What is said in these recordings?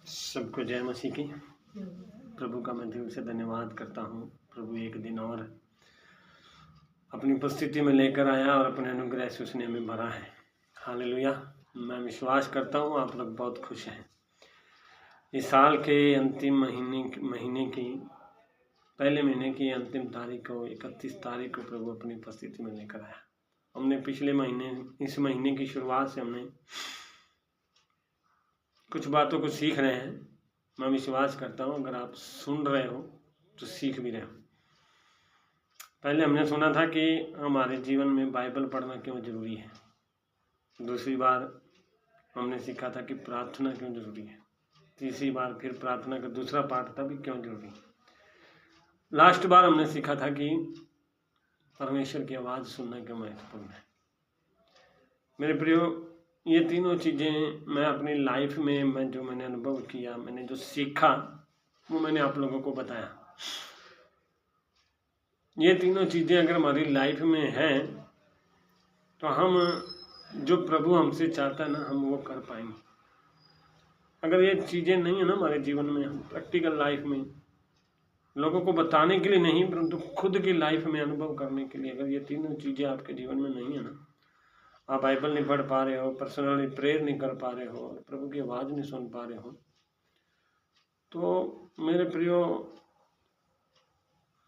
सबको जय मसीह की। प्रभु का मैं दिल से धन्यवाद करता हूँ। प्रभु एक दिन और अपनी उपस्थिति में लेकर आया और अपने अनुग्रह से उसने हमें भरा है। हालेलुया। मैं विश्वास करता हूँ आप लोग बहुत खुश हैं। इस साल के अंतिम महीने की पहले महीने की अंतिम तारीख को 31 तारीख को प्रभु अपनी उपस्थिति में लेकर आया। हमने पिछले महीने इस महीने की शुरुआत से हमने कुछ बातों को सीख रहे हैं। मैं विश्वास करता हूँ अगर आप सुन रहे हो तो सीख भी रहे हो। पहले हमने सुना था कि हमारे जीवन में बाइबल पढ़ना क्यों ज़रूरी है। दूसरी बार हमने सीखा था कि प्रार्थना क्यों ज़रूरी है। तीसरी बार फिर प्रार्थना का दूसरा पार्ट था भी क्यों ज़रूरी है। लास्ट बार हमने सीखा था कि परमेश्वर की आवाज़ सुनना क्यों महत्वपूर्ण है। मेरे प्रियो, ये तीनों चीज़ें मैं अपनी लाइफ में मैंने अनुभव किया, मैंने जो सीखा वो मैंने आप लोगों को बताया। ये तीनों चीज़ें अगर हमारी लाइफ में हैं तो हम जो प्रभु हमसे चाहता है ना हम वो कर पाएंगे। अगर ये चीज़ें नहीं है ना हमारे जीवन में, हम प्रैक्टिकल लाइफ में लोगों को बताने के लिए नहीं परंतु खुद की लाइफ में अनुभव करने के लिए अगर ये तीनों चीज़ें आपके जीवन में नहीं है ना, आप बाइबल नहीं पढ़ पा रहे हो, पर्सनली प्रेयर नहीं कर पा रहे हो, प्रभु की आवाज़ नहीं सुन पा रहे हो, तो मेरे प्रियो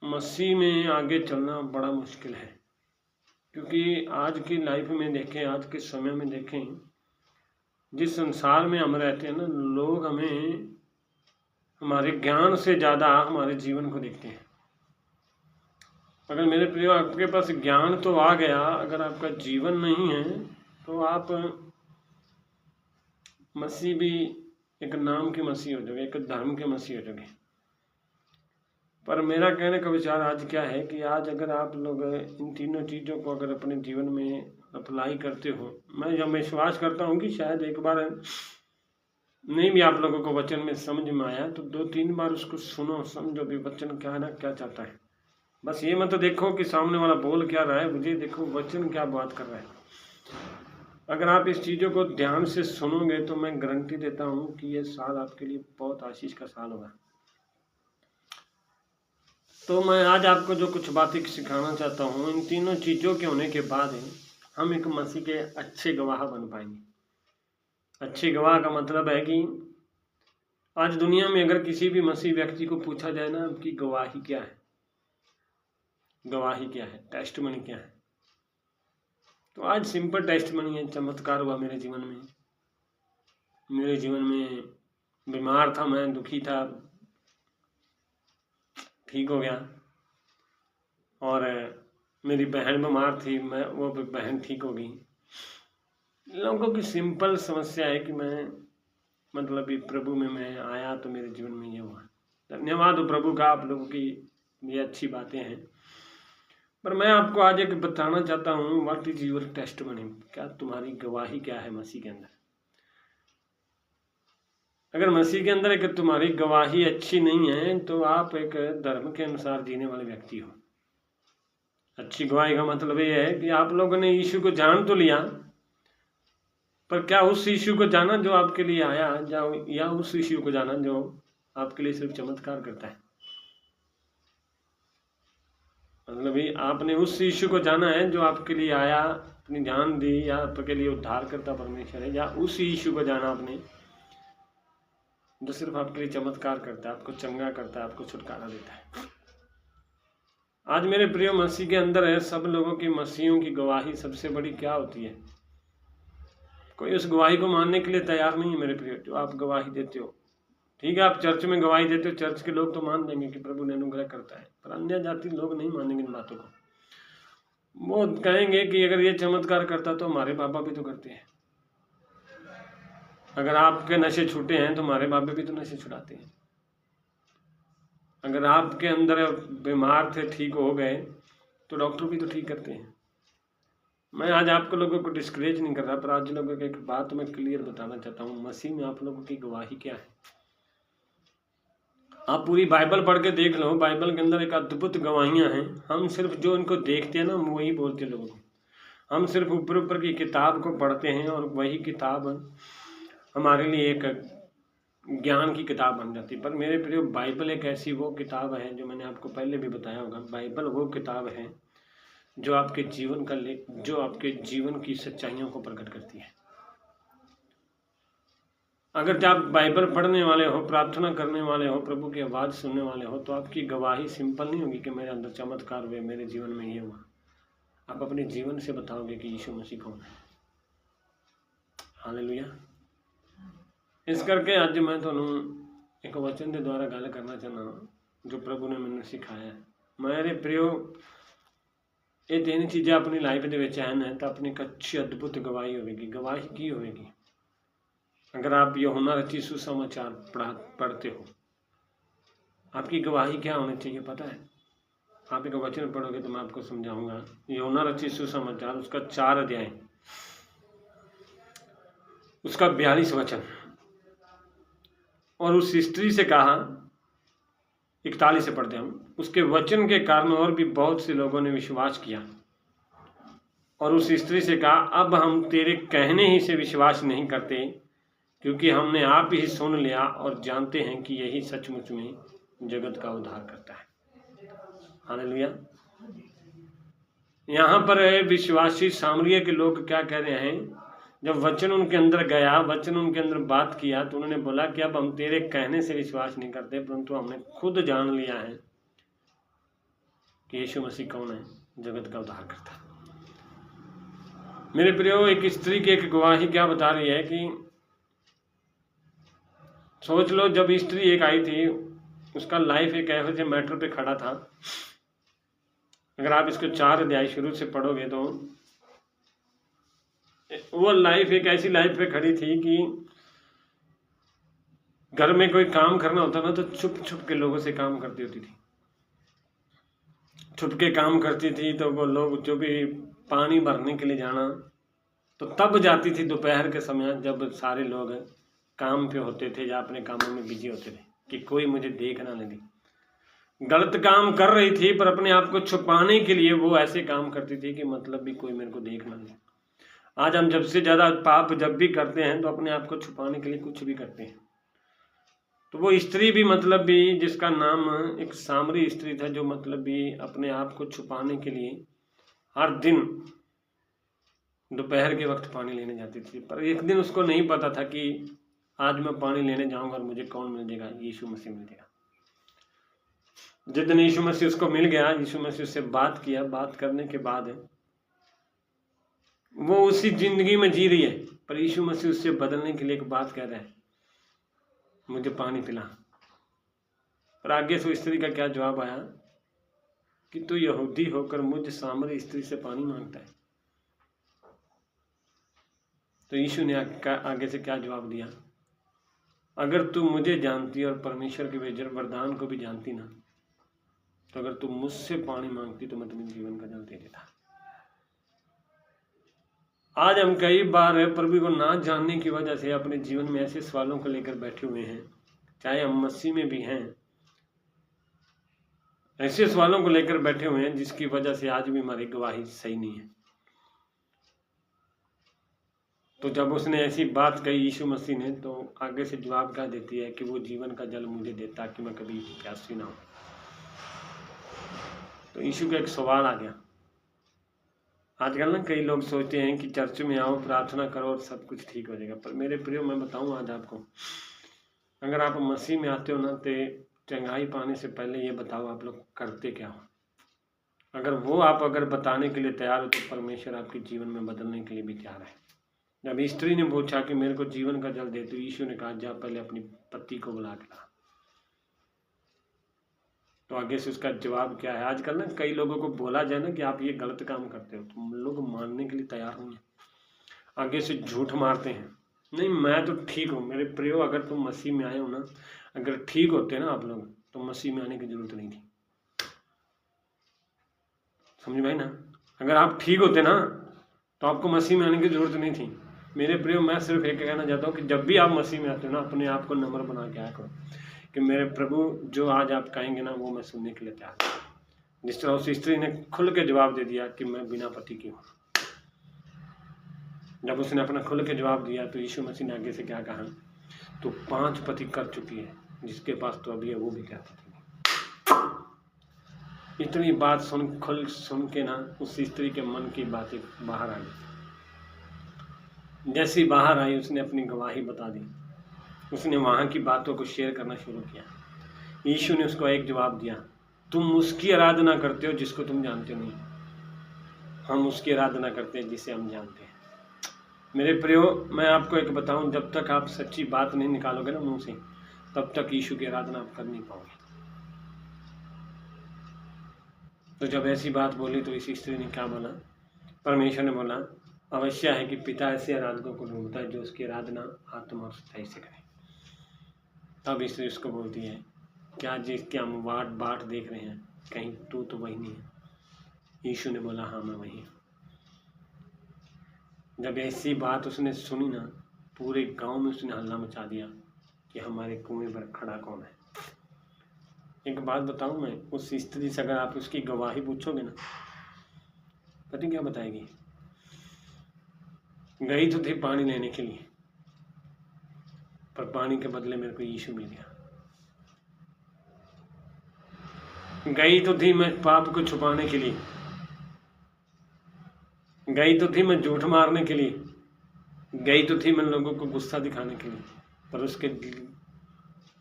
मसीह में आगे चलना बड़ा मुश्किल है। क्योंकि आज की लाइफ में देखें, आज के समय में देखें, जिस संसार में हम रहते हैं ना, लोग हमें हमारे ज्ञान से ज़्यादा हमारे जीवन को देखते हैं। अगर मेरे प्रियो आपके पास ज्ञान तो आ गया, अगर आपका जीवन नहीं है तो आप मसीह भी एक नाम के मसीह हो जाओगे, एक धर्म के मसीह हो जाओगे। पर मेरा कहने का विचार आज क्या है कि आज अगर आप लोग इन तीनों चीज़ों को अगर अपने जीवन में अप्लाई करते हो, मैं जब विश्वास करता हूँ कि शायद एक बार नहीं भी आप लोगों को वचन में समझ में आया तो 2-3 बार उसको सुनो, समझो भी वचन क्या है ना, क्या चाहता है। बस ये मत देखो कि सामने वाला बोल क्या रहा है, मुझे देखो वचन क्या बात कर रहा है। अगर आप इस चीज़ों को ध्यान से सुनोगे तो मैं गारंटी देता हूँ कि ये साल आपके लिए बहुत आशीष का साल होगा। तो मैं आज आपको जो कुछ बातें सिखाना चाहता हूँ, इन तीनों चीज़ों के होने के बाद हम एक मसीह के अच्छे गवाह बन पाएंगे। अच्छे गवाह का मतलब है कि आज दुनिया में अगर किसी भी मसीह व्यक्ति को पूछा जाए ना आपकी गवाही क्या है, गवाही क्या है, टेस्टमनी क्या है, तो आज सिंपल टेस्टमनी है। चमत्कार हुआ मेरे जीवन में। मेरे जीवन में बीमार था, मैं दुखी था, ठीक हो गया। और मेरी बहन बीमार थी, मैं वो बहन ठीक हो गई। लोगों की सिंपल समस्या है कि मैं मतलब प्रभु में मैं आया तो मेरे जीवन में ये हुआ। धन्यवाद हो प्रभु का, आप लोगों की ये अच्छी बातें हैं। पर मैं आपको आज एक बताना चाहता हूँ, व्हाट इज योर टेस्टमनी, क्या तुम्हारी गवाही क्या है मसीह के अंदर। अगर मसीह के अंदर एक तुम्हारी गवाही अच्छी नहीं है तो आप एक धर्म के अनुसार जीने वाले व्यक्ति हो। अच्छी गवाही का मतलब ये है कि आप लोगों ने यीशु को जान तो लिया, पर क्या उस यीशु को जाना जो आपके लिए आया, या उस यीशु को जाना जो आपके लिए सिर्फ चमत्कार करता है। मतलब आपने उस यीशु को जाना है जो आपके लिए आया, अपनी जान दी, या आपके लिए उद्धार करता परमेश्वर है, या उस यीशु को जाना आपने जो सिर्फ आपके लिए चमत्कार करता है, आपको चंगा करता है, आपको छुटकारा देता है। आज मेरे प्रिय मसीह के अंदर है, सब लोगों की मसीहों की गवाही सबसे बड़ी क्या होती है। कोई उस गवाही को मानने के लिए तैयार नहीं है मेरे प्रिय। जो आप गवाही देते हो, ठीक है, आप चर्च में गवाही देते हो, चर्च के लोग तो मान देंगे कि प्रभु ने अनुग्रह करता है, पर अन्य जाति लोग नहीं मानेंगे इन बातों को। वो कहेंगे कि अगर ये चमत्कार करता तो हमारे बाबा भी तो करते हैं। अगर आपके नशे छूटे हैं तो हमारे बाबा भी तो नशे छुड़ाते हैं। अगर आपके अंदर बीमार थे, ठीक हो गए, तो डॉक्टर भी तो ठीक करते हैं। मैं आज आपको लोगों को डिस्करेज नहीं कर रहा, पर आज लोगों को एक बात मैं क्लियर बताना चाहता हूँ, मसीह में आप लोगों की गवाही क्या है। आप पूरी बाइबल पढ़ के देख लो, बाइबल के अंदर एक अद्भुत गवाहियाँ हैं। हम सिर्फ जो इनको देखते हैं ना हम वही बोलते हैं लोगों को। हम सिर्फ ऊपर ऊपर की किताब को पढ़ते हैं और वही किताब हमारे लिए एक ज्ञान की किताब बन जाती है। पर मेरे प्रिय, बाइबल एक ऐसी वो किताब है जो मैंने आपको पहले भी बताया होगा, बाइबल वो किताब है जो आपके जीवन की सच्चाइयों को प्रकट करती है। अगर आप बाइबल पढ़ने वाले हो, प्रार्थना करने वाले हो, प्रभु की आवाज़ सुनने वाले हो, तो आपकी गवाही सिंपल नहीं होगी कि मेरे अंदर चमत्कार हुए, मेरे जीवन में ये हुआ। आप अपने जीवन से बताओगे कि यीशु मसीह कौन है। हालेलुया। इस करके आज मैं ਤੁਹਾਨੂੰ एक वचन के द्वारा गल करना चाहना जो प्रभु ने मैंने सिखाया है। मेरे प्रियो, ये तीन चीज़ें अपनी लाइफ के विच हैं तो अपनी एक अच्छी अद्भुत गवाही होगी। गवाही की होगी? अगर आप यूहन्ना रचित सुसमाचार पढ़ते हो, आपकी गवाही क्या होनी चाहिए पता है? आप एक वचन पढ़ोगे तो मैं आपको समझाऊंगा। यूहन्ना रचित सुसमाचार उसका 4 अध्याय, उसका 42 वचन। और उस स्त्री से कहा, 41 से पढ़ते हम, उसके वचन के कारण और भी बहुत से लोगों ने विश्वास किया। और उस स्त्री से कहा, अब हम तेरे कहने ही से विश्वास नहीं करते, क्योंकि हमने आप ही सुन लिया और जानते हैं कि यही सचमुच में जगत का उद्धार करता है। हालेलुया। यहाँ पर विश्वासी सामरिया के लोग क्या कह रहे हैं? जब वचन उनके अंदर गया, वचन उनके अंदर बात किया, तो उन्होंने बोला कि अब हम तेरे कहने से विश्वास नहीं करते, परंतु हमने खुद जान लिया है कि यीशु मसीह कौन है, जगत का उद्धार करता है। मेरे प्रियो, एक स्त्री की एक गवाही क्या बता रही है कि सोच लो, जब स्त्री एक आई थी, उसका लाइफ एक ऐसे मैटर पे खड़ा था। अगर आप इसको 4 अध्याय शुरू से पढ़ोगे तो वो लाइफ एक ऐसी लाइफ पे खड़ी थी कि घर में कोई काम करना होता ना तो छुप छुप के लोगों से काम करती होती थी। छुप के काम करती थी तो वो लोग जो भी पानी भरने के लिए जाना, तो तब जाती थी दोपहर के समय, जब सारे लोग काम पे होते थे या अपने कामों में बिजी होते थे, कि कोई मुझे देख ना लगे। गलत काम कर रही थी, पर अपने आप को छुपाने के लिए वो ऐसे काम करती थी कि मतलब भी कोई मेरे को देख ना ले। आज हम जब से ज़्यादा पाप जब भी करते हैं तो अपने आप को छुपाने के लिए कुछ भी करते हैं। तो वो स्त्री भी मतलब भी, जिसका नाम एक सामरी स्त्री था, जो मतलब भी अपने आप को छुपाने के लिए हर दिन दोपहर के वक्त पानी लेने जाती थी। पर एक दिन उसको नहीं पता था कि आज मैं पानी लेने जाऊंगा और मुझे कौन मिल जाएगा? यीशु मसीह मिल जाएगा। जिस दिन यीशु मसीह उसको मिल गया, यीशु मसीह उससे बात किया, बात करने के बाद वो उसी जिंदगी में जी रही है, पर यीशु मसीह उससे बदलने के लिए एक बात कह रहा है, मुझे पानी पिला। पर आगे से स्त्री का क्या जवाब आया कि तू यहूदी होकर मुझ सामरी स्त्री से पानी मांगता है। तो यीशु ने आगे से क्या जवाब दिया? अगर तू मुझे जानती और परमेश्वर के भेजे वरदान को भी जानती ना, तो अगर तू मुझसे पानी मांगती तो मैं तुम्हें जीवन का जल दे देता। आज हम कई बार प्रभु को ना जानने की वजह से अपने जीवन में ऐसे सवालों को लेकर बैठे हुए हैं, चाहे हम मसीह में भी हैं, ऐसे सवालों को लेकर बैठे हुए हैं जिसकी वजह से आज भी हमारी गवाही सही नहीं है। तो जब उसने ऐसी बात कही यीशु मसीह ने, तो आगे से जवाब क्या देती है कि वो जीवन का जल मुझे देता कि मैं कभी प्यासी ना हूं। तो यीशु का एक सवाल आ गया। आजकल ना कई लोग सोचते हैं कि चर्च में आओ, प्रार्थना करो और सब कुछ ठीक हो जाएगा। पर मेरे प्रियो, मैं बताऊं आज आपको, अगर आप मसीह में आते हो ना, तो चंगाई पाने से पहले ये बताओ आप लोग करते क्या हो। अगर वो आप बताने के लिए तैयार हो तो परमेश्वर आपके जीवन में बदलने के लिए भी तैयार है। जब स्त्री ने पूछा कि मेरे को जीवन का जल दे, तो यीशु ने कहा जा पहले अपनी पति को बुला के ला। तो आगे से उसका जवाब क्या है? आजकल ना कई लोगों को बोला जाए ना कि आप ये गलत काम करते हो, तो लोग मानने के लिए तैयार नहीं है, आगे से झूठ मारते हैं, नहीं मैं तो ठीक हूँ। मेरे प्रियो, अगर तुम मसीह में आए हो ना, अगर ठीक होते ना आप लोग, तो मसीह में आने की जरूरत नहीं थी। समझ भाई ना? अगर आप ठीक होते ना तो आपको मसीह में आने की जरूरत नहीं थी। मेरे प्रियो, मैं सिर्फ एक कहना चाहता हूँ कि जब भी आप मसीह में आते हो ना, अपने आप को नम्र बना के आया करो कि मेरे प्रभु जो आज आप कहेंगे ना, वो मैं सुनने के लिए तैयार हूँ। जिस तरह उस स्त्री ने खुल के जवाब दे दिया कि मैं बिना पति की हूँ। जब उसने अपना खुल के जवाब दिया तो यीशु मसीह ने आगे से क्या कहा तो 5 पति कर चुकी है, जिसके पास तो अभी है वो भी क्या पति। इतनी बात सुन के ना उस स्त्री के मन की बातें बाहर आ गई। जैसी बाहर आई उसने अपनी गवाही बता दी, उसने वहाँ की बातों को शेयर करना शुरू किया। यीशु ने उसको एक जवाब दिया, तुम उसकी आराधना करते हो जिसको तुम जानते नहीं, हम उसकी आराधना करते हैं जिसे हम जानते हैं। मेरे प्रियो, मैं आपको एक बताऊं, जब तक आप सच्ची बात नहीं निकालोगे ना मुंह से, तब तक यीशु की आराधना आप कर नहीं पाओगे। तो जब ऐसी बात बोली तो इस स्त्री ने क्या बोला? परमेश्वर ने बोला, अवश्य है कि पिता ऐसे आराधकों को ढूंढता है जो उसकी आराधना आत्मा और सच्चाई से करे। तब स्त्री उसको बोलती है, क्या जिसके हम बाट देख रहे हैं, कहीं तू तो वही नहीं है? यीशु ने बोला, हाँ मैं वही हूँ। जब ऐसी बात उसने सुनी ना, पूरे गांव में उसने हल्ला मचा दिया कि हमारे कुएं पर खड़ा कौन है। एक बात बताऊं मैं, उस स्त्री से अगर आप उसकी गवाही पूछोगे ना, पता क्या बताएगी? गई तो थी पानी लेने के लिए, पर पानी के बदले मेरे को यीशु मिल गया। गई तो थी मैं पाप को छुपाने के लिए, गई तो थी मैं झूठ मारने के लिए, गई तो थी मैं लोगों को गुस्सा दिखाने के लिए, पर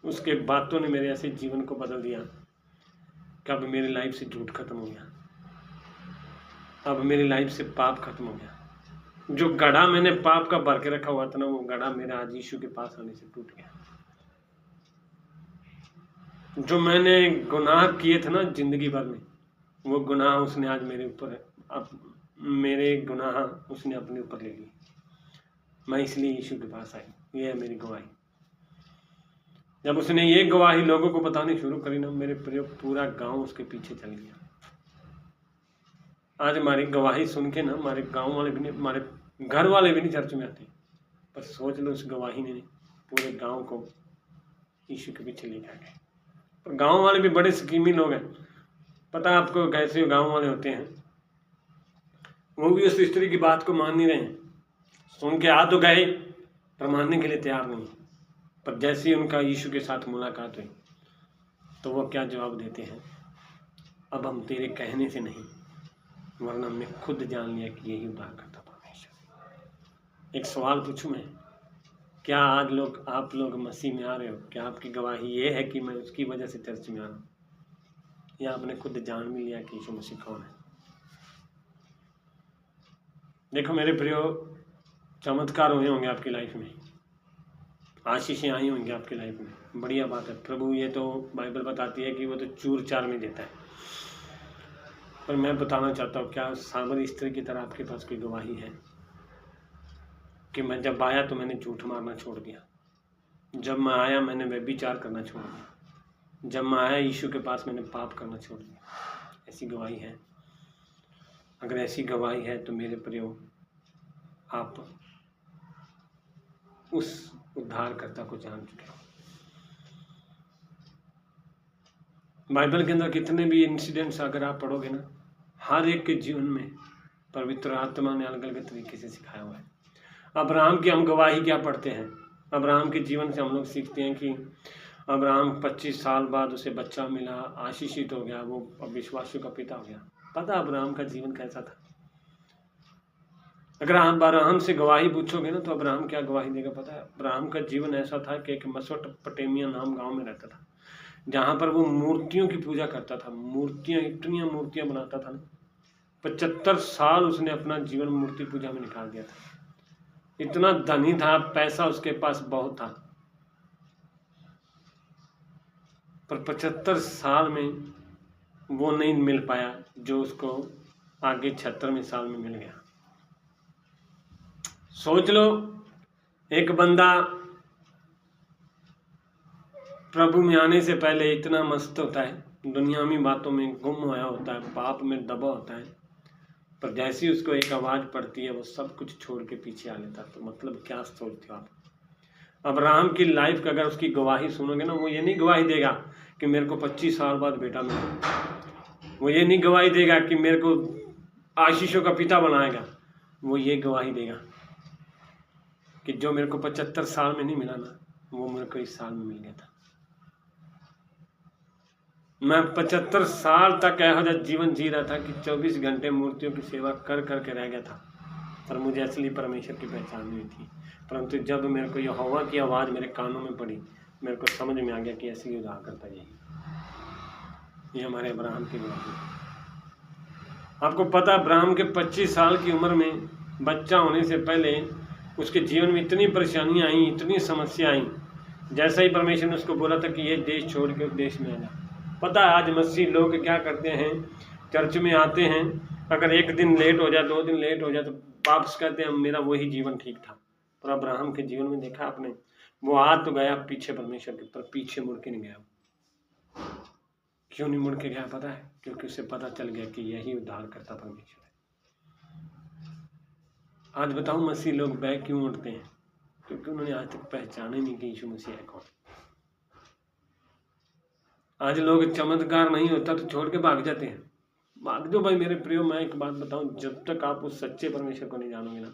उसके बातों ने मेरे ऐसे जीवन को बदल दिया कि अब मेरी लाइफ से झूठ खत्म हो गया, अब मेरी लाइफ से पाप खत्म हो गया। जो गढ़ा मैंने पाप का भर के रखा हुआ था ना, वो गढ़ा मेरा आज यीशु के पास आने से टूट गया। जो मैंने गुनाह किए थे ना जिंदगी भर में, वो गुनाह उसने आज मेरे ऊपर है, अब मेरे गुनाह उसने अपने ऊपर ले लिए। मैं इसलिए यीशु के पास आई, ये है मेरी गवाही। जब उसने ये गवाही लोगों को बतानी शुरू करी ना, मेरे प्रिय, पूरा गांव उसके पीछे चल गया। आज हमारी गवाही सुन के ना हमारे गांव वाले भी नहीं, हमारे घर वाले भी नहीं चर्च में आते, पर सोच लो उस गवाही ने पूरे गांव को यीशु के पीछे लेकर गए। पर गांव वाले भी बड़े स्कीमी लोग हैं, पता आपको कैसे गांव वाले होते हैं। वो भी उस स्त्री की बात को मान नहीं रहे हैं, सुन के आ तो गए पर मानने के लिए तैयार नहीं। पर जैसे ही उनका यीशु के साथ मुलाकात हुई तो वो क्या जवाब देते हैं? अब हम तेरे कहने से नहीं, वरना हमने खुद जान लिया कि यही उद्धार करता परमेश्वर। एक सवाल पूछूं मैं, क्या आज आप लोग मसीह में आ रहे हो? क्या आपकी गवाही ये है कि मैं उसकी वजह से चर्च में आ रहा हूँ, या आपने खुद जान भी लिया कि यीशु मसीह कौन है? देखो मेरे प्रियो, चमत्कार हुए होंगे आपकी लाइफ में, आशीषें आई होंगी आपकी लाइफ में, बढ़िया बात है। प्रभु ये तो बाइबल बताती है कि वो तो चूर चार में देता है, पर मैं बताना चाहता हूँ, क्या सामरी स्त्री की तरह आपके पास कोई गवाही है कि मैं जब आया तो मैंने झूठ मारना छोड़ दिया, जब मैं आया मैंने व्यभिचार करना छोड़ दिया, जब मैं आया यीशु के पास मैंने पाप करना छोड़ दिया? ऐसी गवाही है? अगर ऐसी गवाही है तो मेरे प्रियो, आप उस उद्धारकर्ता को जान चुके हो। बाइबल के अंदर कितने भी इंसिडेंट्स अगर आप पढ़ोगे ना, हर एक के जीवन में पवित्र आत्मा ने अलग अलग तरीके से सिखाया हुआ है। अब्राहम की हम गवाही क्या पढ़ते हैं? अब्राहम के जीवन से हम लोग सीखते हैं कि अब्राहम 25 साल बाद उसे बच्चा मिला, आशीषित हो गया, वो अब विश्वासियों का पिता हो गया। पता अब्राहम का जीवन कैसा था? अगर आप अब्राहम से गवाही पूछोगे ना तो अब्राहम क्या गवाही देगा पता है? अब्राहम का जीवन ऐसा था कि एक मेसोपोटामिया नाम गांव में रहता था, जहां पर वो मूर्तियों की पूजा करता था। मूर्तियां, इतनी मूर्तियां बनाता था ना, 75 साल उसने अपना जीवन मूर्ति पूजा में निकाल दिया था। इतना धनी था, पैसा उसके पास बहुत था, पर 75 साल में वो नहीं मिल पाया जो उसको आगे 76वें साल में मिल गया। सोच लो, एक बंदा प्रभु में आने से पहले इतना मस्त होता है, दुनियावी बातों में गुम होया होता है, पाप में दबा होता है, पर जैसे ही उसको एक आवाज़ पड़ती है वो सब कुछ छोड़ के पीछे आ लेता। तो मतलब क्या सोचते हो आप? अब्राहम की लाइफ का अगर उसकी गवाही सुनोगे ना, वो ये नहीं गवाही देगा कि मेरे को 25 साल बाद बेटा मिला, वो ये नहीं गवाही देगा कि मेरे को आशीषों का पिता बनाएगा, वो ये गवाही देगा कि जो मेरे को 75 साल में नहीं मिला ना, वो मेरे को इस साल में मिल गया था। मैं 75 साल तक ऐसा जीवन जी रहा था कि 24 घंटे मूर्तियों की सेवा कर करके रह गया था, पर मुझे असली परमेश्वर की पहचान नहीं थी। परंतु जब मेरे को यहोवा की आवाज़ मेरे कानों में पड़ी, मेरे को समझ में आ गया कि ऐसी उद्धार करता ये हमारे अब्राहम की गवाही। आपको पता, अब्राहम के 25 साल की उम्र में बच्चा होने से पहले उसके जीवन में इतनी परेशानियां आई, इतनी समस्या आई। जैसा ही परमेश्वर ने उसको बोला था कि ये देश छोड़ के उस देश में आ जा। पता है आज मसीह लोग क्या करते हैं, चर्च में आते हैं, अगर एक दिन लेट हो जाए, 2 दिन लेट हो जाए तो वापस कहते हैं मेरा वही जीवन ठीक था। पर अब्राहम के जीवन में देखा आपने, वो आ तो गया पीछे परमेश्वर के, पर पीछे मुड़ के नहीं गया। क्यों नहीं मुड़ के गया पता है? क्योंकि उसे पता चल गया कि यही उद्धार करता परमेश्वर है। आज बताओ मसीह लोग बैग क्यों उठते हैं? क्योंकि उन्होंने आज तक पहचाना ही नहीं कि यीशु मसीह है कौन। आज लोग चमत्कार नहीं होता तो छोड़ के भाग जाते हैं। भाग दो भाई मेरे प्रियो। मैं एक बात बताऊं, जब तक आप उस सच्चे परमेश्वर को नहीं जानोगे ना,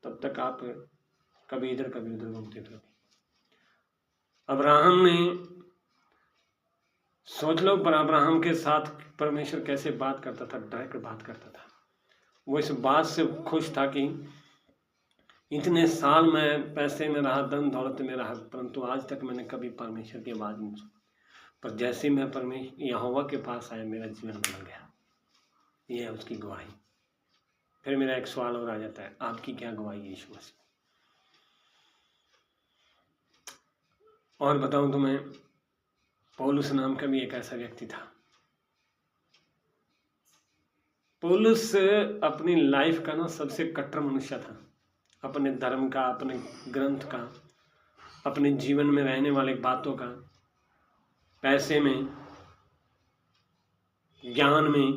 तब तक आप कभी इधर कभी उधर घूमते रहोगे। अब्राहम ने, सोच लो, पर अब्राहम के साथ परमेश्वर कैसे बात करता था, डायरेक्ट बात करता था। वो इस बात से खुश था कि इतने साल मैं पैसे में रहा, धन दौलत में रहा, परंतु आज तक मैंने कभी परमेश्वर की आवाज़ नहीं सुनी। पर जैसे मैं परमेश्वर यहोवा के पास आया, मेरा जीवन बदल गया। ये है उसकी गवाही। फिर मेरा एक सवाल और आ जाता है, आपकी क्या गवाही है यीशु मसीह? और बताऊं तो मैं, पौलुस नाम का भी एक ऐसा व्यक्ति था। पौलुस अपनी लाइफ का ना सबसे कट्टर मनुष्य था। अपने धर्म का, अपने ग्रंथ का, अपने जीवन में रहने वाले बातों का, पैसे में, ज्ञान में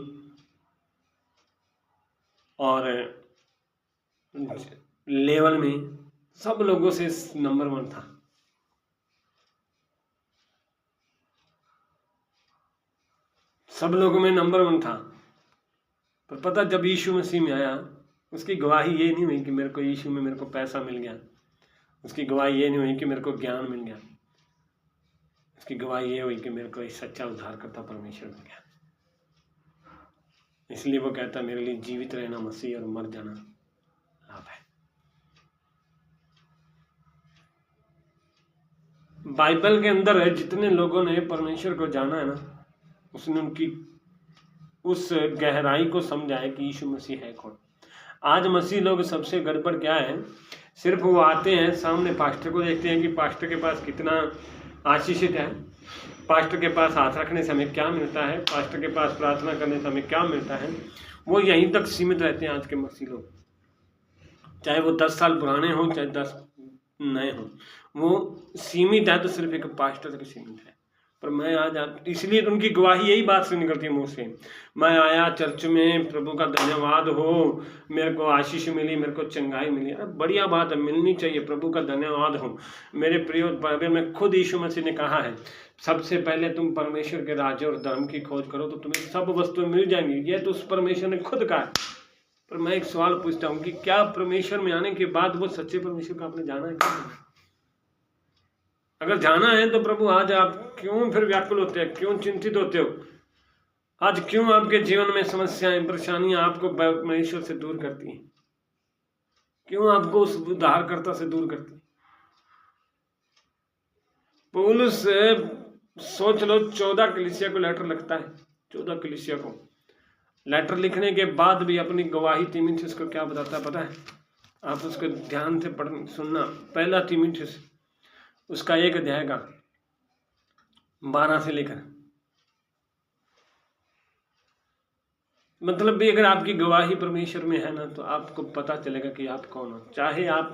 और लेवल में सब लोगों से नंबर 1 था। सब लोगों में नंबर 1 था। पर पता, जब यीशु मसीह में आया, उसकी गवाही ये नहीं हुई कि मेरे को यीशु में मेरे को पैसा मिल गया। उसकी गवाही ये नहीं हुई कि मेरे को ज्ञान मिल गया। उसकी गवाही ये हुई कि मेरे को एक सच्चा उद्धार करता परमेश्वर मिल गया। इसलिए वो कहता, मेरे लिए जीवित रहना मसीह और मर जाना लाभ है। बाइबल के अंदर जितने लोगों ने परमेश्वर को जाना है ना, उसने उनकी उस गहराई को समझा है कि यीशु मसीह है कौन। आज मसीह लोग सबसे गड़बड़ क्या है, सिर्फ वो आते हैं, सामने पास्टर को देखते हैं कि पास्टर के पास कितना आशीषित है, पास्टर के पास हाथ रखने से हमें क्या मिलता है, पास्टर के पास प्रार्थना करने से हमें क्या मिलता है। वो यहीं तक सीमित रहते हैं आज के मसीह लोग, चाहे वो 10 साल पुराने हों चाहे 10 नए हों। वो सीमित है तो सिर्फ एक पास्टर तक सीमित है। पर मैं आज इसलिए तो उनकी गवाही यही बात से निकलती है मुँह से, मैं आया चर्च में, प्रभु का धन्यवाद हो, मेरे को आशीष मिली, मेरे को चंगाई मिली। अरे बढ़िया बात है, मिलनी चाहिए, प्रभु का धन्यवाद हो। मेरे प्रिय बाइबल में खुद यीशु मसीह ने कहा है, सबसे पहले तुम परमेश्वर के राज्य और धर्म की खोज करो तो तुम्हें सब वस्तुएं मिल जाएंगी। ये तो उस परमेश्वर ने खुद कहा है। पर मैं एक सवाल पूछता हूँ कि क्या परमेश्वर में आने के बाद वो सच्चे परमेश्वर को आपने जाना है क्या? अगर जाना है तो प्रभु आज आप क्यों फिर व्याकुल होते हैं, क्यों चिंतित होते हो? आज क्यों आपके जीवन में समस्याएं, परेशानियां आपको परमेश्वर से दूर करती हैं? क्यों आपको उस उद्धारकर्ता से दूर करती है? पौलुस, सोच लो, 14 कलीसिया को लेटर लिखता है। 14 कलीसिया को लेटर लिखने के बाद भी अपनी गवाही तीमुथियुस को क्या बताता है पता है? आप उसको ध्यान से सुनना। पहला तीमुथियुस उसका 1 अध्याय का 12 से लेकर, मतलब भी अगर आपकी गवाही परमेश्वर में है ना, तो आपको पता चलेगा कि आप कौन हो। चाहे आप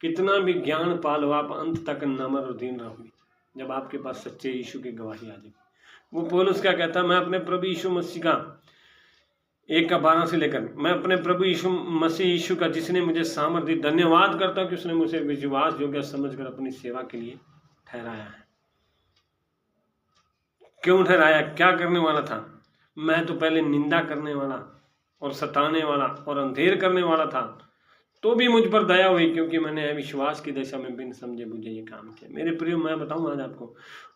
कितना भी ज्ञान पालो, आप अंत तक नम्र और दीन रहोगे जब आपके पास सच्चे यीशु की गवाही आ जाएगी। वो पौलुस क्या कहता है, मैं अपने प्रभु यीशु मसीह का 1 का 12 से लेकर, मैं अपने प्रभु यीशु मसीह यीशु का जिसने मुझे सामर्थ्य दी, धन्यवाद करता हूँ कि उसने मुझे विश्वास योग्य समझकर अपनी सेवा के लिए ठहराया है। क्यों ठहराया? क्या करने वाला था? मैं तो पहले निंदा करने वाला और सताने वाला और अंधेर करने वाला था, तो भी मुझ पर दया हुई, क्योंकि मैंने अविश्वास की दशा में बिन समझे बुझे ये काम किया। मेरे प्रिय, मैं बताऊं आज आपको,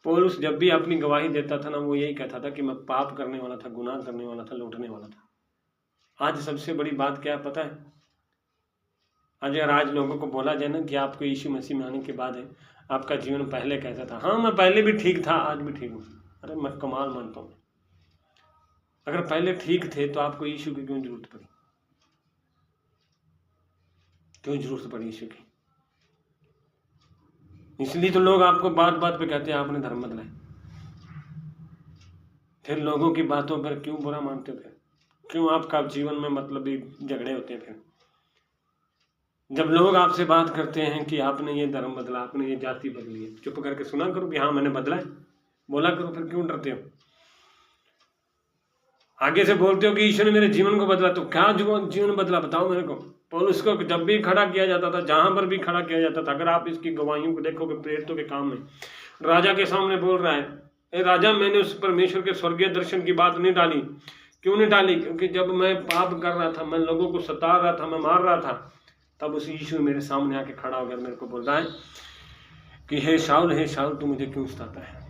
पौलुस जब भी अपनी गवाही देता था ना, वो यही कहता था कि मैं पाप करने वाला था, गुनाह करने वाला था, लौटने वाला था। आज सबसे बड़ी बात क्या है पता है? अगर आज लोगों को बोला जाए ना कि आपको यीशु मसीह में आने के बाद है, आपका जीवन पहले कैसा था? हाँ, मैं पहले भी ठीक था, आज भी ठीक हूँ। अरे मैं कमाल मानता हूँ। अगर पहले ठीक थे तो आपको यीशु की क्यों जरूरत पड़ी? क्यों जरूरत पड़ी यीशु की? इसलिए तो लोग आपको बात बात पे कहते हैं आपने धर्म बदला है। फिर लोगों की बातों पर क्यों बुरा मानते थे? क्यों आपका जीवन में मतलब ही झगड़े होते हैं? फिर जब लोग आपसे बात करते हैं कि आपने ये धर्म बदला, आपने ये जाति बदली है, चुप करके सुना करो कि हाँ मैंने बदला है, बोला करो। फिर क्यों डरते हो? आगे से बोलते हो कि ईश्वर ने मेरे जीवन को बदला, तो क्या जीवन बदला बताओ मेरे को। पौलुस को जब भी खड़ा किया जाता था, जहां पर भी खड़ा किया जाता था, अगर आप इसकी गवाहियों को देखोगे प्रेरितों के काम में, राजा के सामने बोल रहा है, ए राजा, मैंने उस परमेश्वर के स्वर्गीय दर्शन की बात नहीं डाली। क्यों नहीं डाली? क्योंकि जब मैं पाप कर रहा था, मैं लोगों को सता रहा था, मैं मार रहा था, तब उस यीशु मेरे सामने आके खड़ा होकर मेरे को बोल रहा है कि हे शाऊल तू मुझे क्यों सताता है,